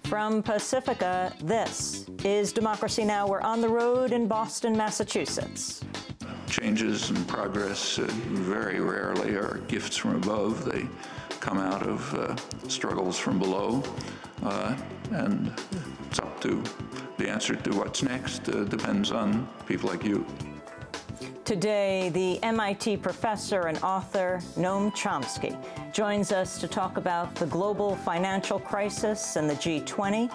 From Pacifica, this is Democracy Now! We're on the road in Boston, Massachusetts. Changes and progress very rarely are gifts from above. They come out of struggles from below, and it's up to the answer to what's next depends on people like you. Today, the MIT professor and author Noam Chomsky joins us to talk about the global financial crisis and the G20,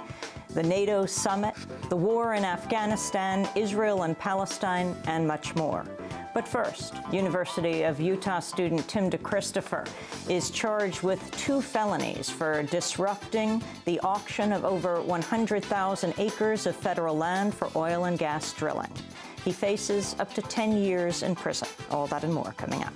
the NATO summit, the war in Afghanistan, Israel and Palestine, and much more. But first, University of Utah student Tim DeChristopher is charged with 2 felonies for disrupting the auction of over 100,000 acres of federal land for oil and gas drilling. He faces up to 10 years in prison. All that and more coming up.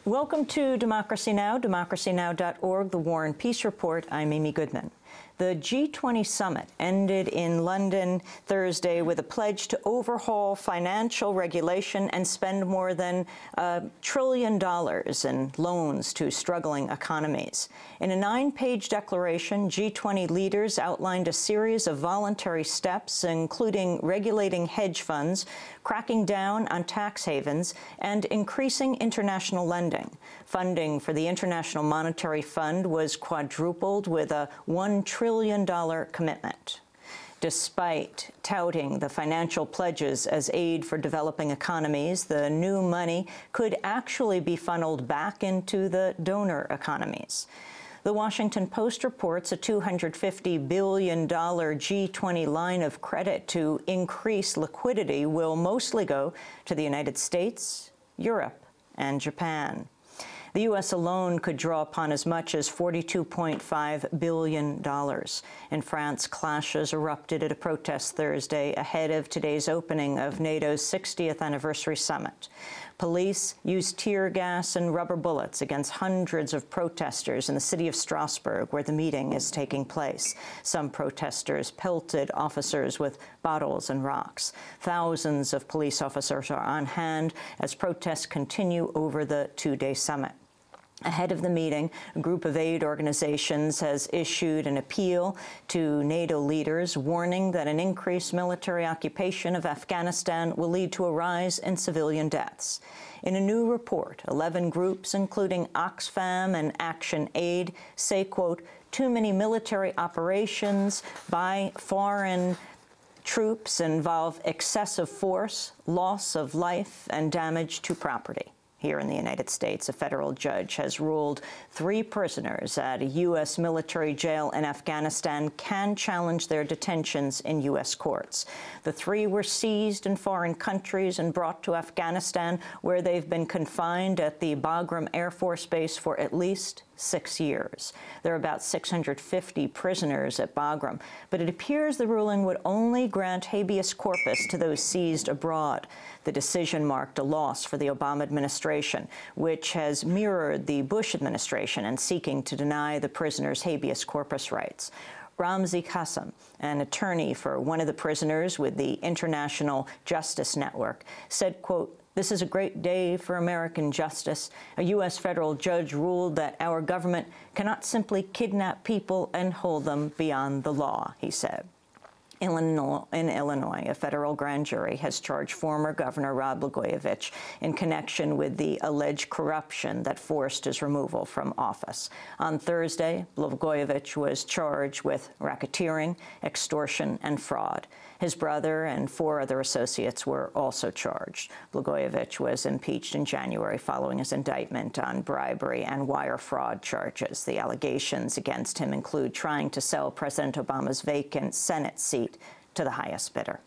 Welcome to Democracy Now!, democracynow.org, the War and Peace Report. I'm Amy Goodman. The G20 summit ended in London Thursday with a pledge to overhaul financial regulation and spend more than $1 trillion in loans to struggling economies. In a 9-page declaration, G20 leaders outlined a series of voluntary steps, including regulating hedge funds, cracking down on tax havens, and increasing international lending. Funding for the International Monetary Fund was quadrupled with a $1 trillion commitment. Despite touting the financial pledges as aid for developing economies, the new money could actually be funneled back into the donor economies. The Washington Post reports a $250 billion G20 line of credit to increase liquidity will mostly go to the United States, Europe, and Japan. The U.S. alone could draw upon as much as $42.5 billion. In France, clashes erupted at a protest Thursday ahead of today's opening of NATO's 60th anniversary summit. Police used tear gas and rubber bullets against hundreds of protesters in the city of Strasbourg, where the meeting is taking place. Some protesters pelted officers with bottles and rocks. Thousands of police officers are on hand as protests continue over the 2-day summit. Ahead of the meeting, a group of aid organizations has issued an appeal to NATO leaders, warning that an increased military occupation of Afghanistan will lead to a rise in civilian deaths. In a new report, 11 groups, including Oxfam and Action Aid, say, quote, too many military operations by foreign troops involve excessive force, loss of life, and damage to property. Here in the United States, a federal judge has ruled 3 prisoners at a U.S. military jail in Afghanistan can challenge their detentions in U.S. courts. The 3 were seized in foreign countries and brought to Afghanistan, where they've been confined at the Bagram Air Force Base for at least 6 years. There are about 650 prisoners at Bagram, but it appears the ruling would only grant habeas corpus to those seized abroad. The decision marked a loss for the Obama administration, which has mirrored the Bush administration in seeking to deny the prisoners habeas corpus rights. Ramzi Qassem, an attorney for one of the prisoners with the International Justice Network, said, quote, "This is a great day for American justice. A U.S. federal judge ruled that our government cannot simply kidnap people and hold them beyond the law," he said. In Illinois, a federal grand jury has charged former Governor Rod Blagojevich in connection with the alleged corruption that forced his removal from office. On Thursday, Blagojevich was charged with racketeering, extortion, and fraud. His brother and 4 other associates were also charged. Blagojevich was impeached in January following his indictment on bribery and wire fraud charges. The allegations against him include trying to sell President Obama's vacant Senate seat to the highest bidder.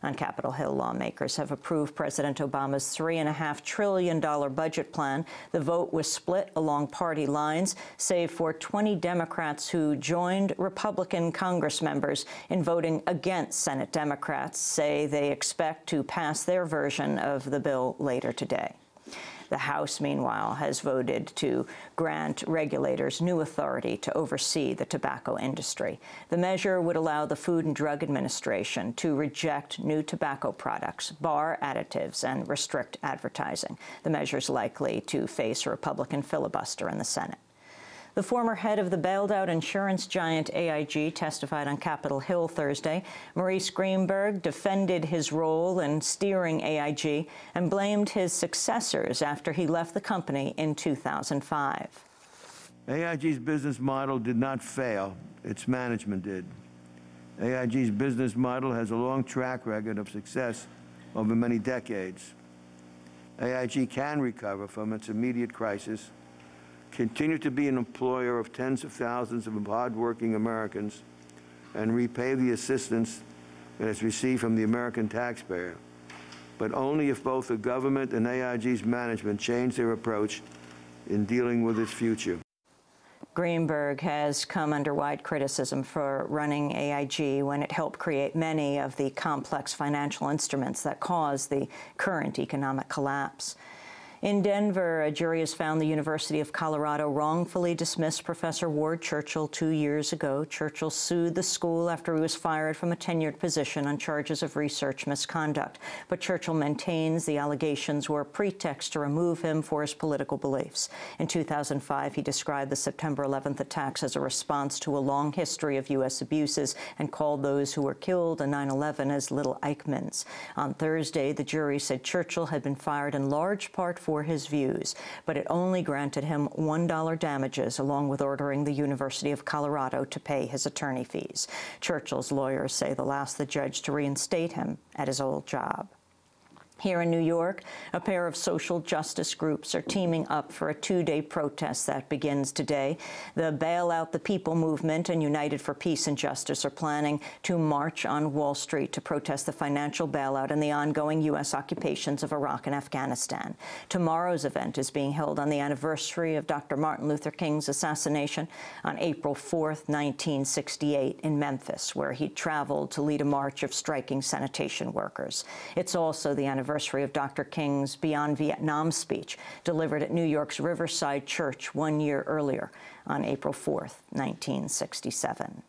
On Capitol Hill, lawmakers have approved President Obama's $3.5 trillion budget plan. The vote was split along party lines, save for 20 Democrats who joined Republican Congress members in voting against Senate Democrats, say they expect to pass their version of the bill later today. The House, meanwhile, has voted to grant regulators new authority to oversee the tobacco industry. The measure would allow the Food and Drug Administration to reject new tobacco products, bar additives, and restrict advertising. The measure is likely to face a Republican filibuster in the Senate. The former head of the bailed-out insurance giant AIG testified on Capitol Hill Thursday. Maurice Greenberg defended his role in steering AIG and blamed his successors after he left the company in 2005. AIG's business model did not fail. Its management did. AIG's business model has a long track record of success over many decades. AIG can recover from its immediate crisis, continue to be an employer of tens of thousands of hardworking Americans, and repay the assistance it has received from the American taxpayer, but only if both the government and AIG's management change their approach in dealing with its future. Greenberg has come under wide criticism for running AIG when it helped create many of the complex financial instruments that caused the current economic collapse. In Denver, a jury has found the University of Colorado wrongfully dismissed Professor Ward Churchill 2 years ago. Churchill sued the school after he was fired from a tenured position on charges of research misconduct. But Churchill maintains the allegations were a pretext to remove him for his political beliefs. In 2005, he described the September 11th attacks as a response to a long history of U.S. abuses and called those who were killed in 9/11 as little Eichmanns. On Thursday, the jury said Churchill had been fired in large part for his views, but it only granted him $1 damages, along with ordering the University of Colorado to pay his attorney fees. Churchill's lawyers say they'll ask the judge to reinstate him at his old job. Here in New York, a pair of social justice groups are teaming up for a two-day protest that begins today. The Bail Out the People movement and United for Peace and Justice are planning to march on Wall Street to protest the financial bailout and the ongoing U.S. occupations of Iraq and Afghanistan. Tomorrow's event is being held on the anniversary of Dr. Martin Luther King's assassination on April 4th, 1968, in Memphis, where he traveled to lead a march of striking sanitation workers. It's also the anniversary of Dr. King's Beyond Vietnam speech, delivered at New York's Riverside Church 1 year earlier on April 4th, 1967.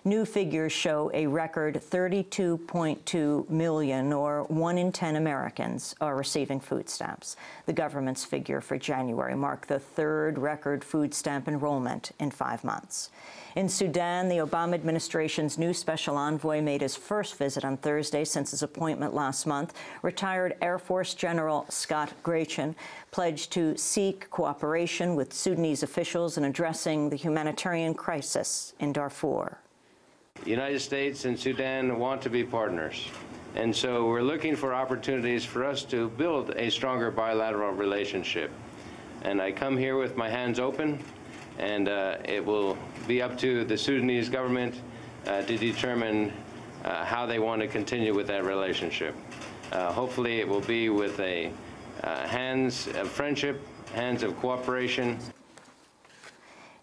New figures show a record 32.2 million, or 1 in 10 Americans, are receiving food stamps. The government's figure for January marked the third record food stamp enrollment in 5 months. In Sudan, the Obama administration's new special envoy made his first visit on Thursday since his appointment last month. Retired Air Force General Scott Grachin pledged to seek cooperation with Sudanese officials in addressing the humanitarian crisis in Darfur. The United States and Sudan want to be partners, and so we're looking for opportunities for us to build a stronger bilateral relationship. And I come here with my hands open, and it will be up to the Sudanese government to determine how they want to continue with that relationship. Hopefully it will be with a hands of friendship, hands of cooperation.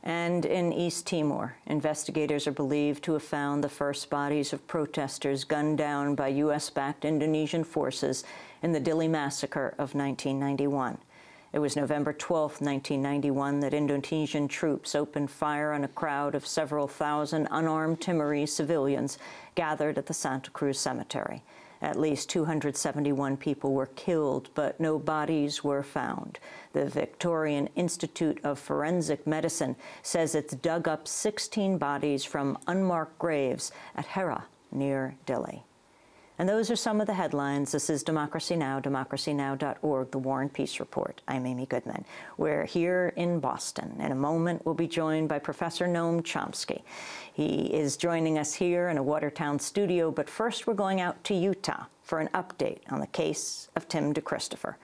And in East Timor, investigators are believed to have found the first bodies of protesters gunned down by U.S.-backed Indonesian forces in the Dili massacre of 1991. It was November 12, 1991, that Indonesian troops opened fire on a crowd of several thousand unarmed Timorese civilians gathered at the Santa Cruz Cemetery. At least 271 people were killed, but no bodies were found. The Victorian Institute of Forensic Medicine says it's dug up 16 bodies from unmarked graves at Hera, near Dili. And those are some of the headlines. This is Democracy Now!, democracynow.org, The War and Peace Report. I'm Amy Goodman. We're here in Boston. In a moment, we'll be joined by Professor Noam Chomsky. He is joining us here in a Watertown studio, but first we're going out to Utah for an update on the case of Tim DeChristopher.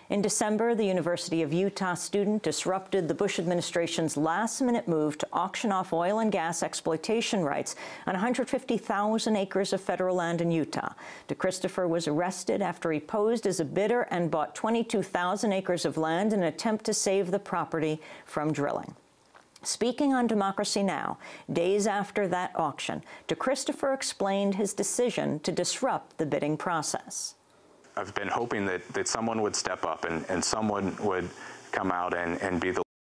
In December, the University of Utah student disrupted the Bush administration's last-minute move to auction off oil and gas exploitation rights on 150,000 acres of federal land in Utah. DeChristopher was arrested after he posed as a bidder and bought 22,000 acres of land in an attempt to save the property from drilling. Speaking on Democracy Now! Days after that auction, DeChristopher explained his decision to disrupt the bidding process. I've been hoping that someone would step up and someone would come out and be the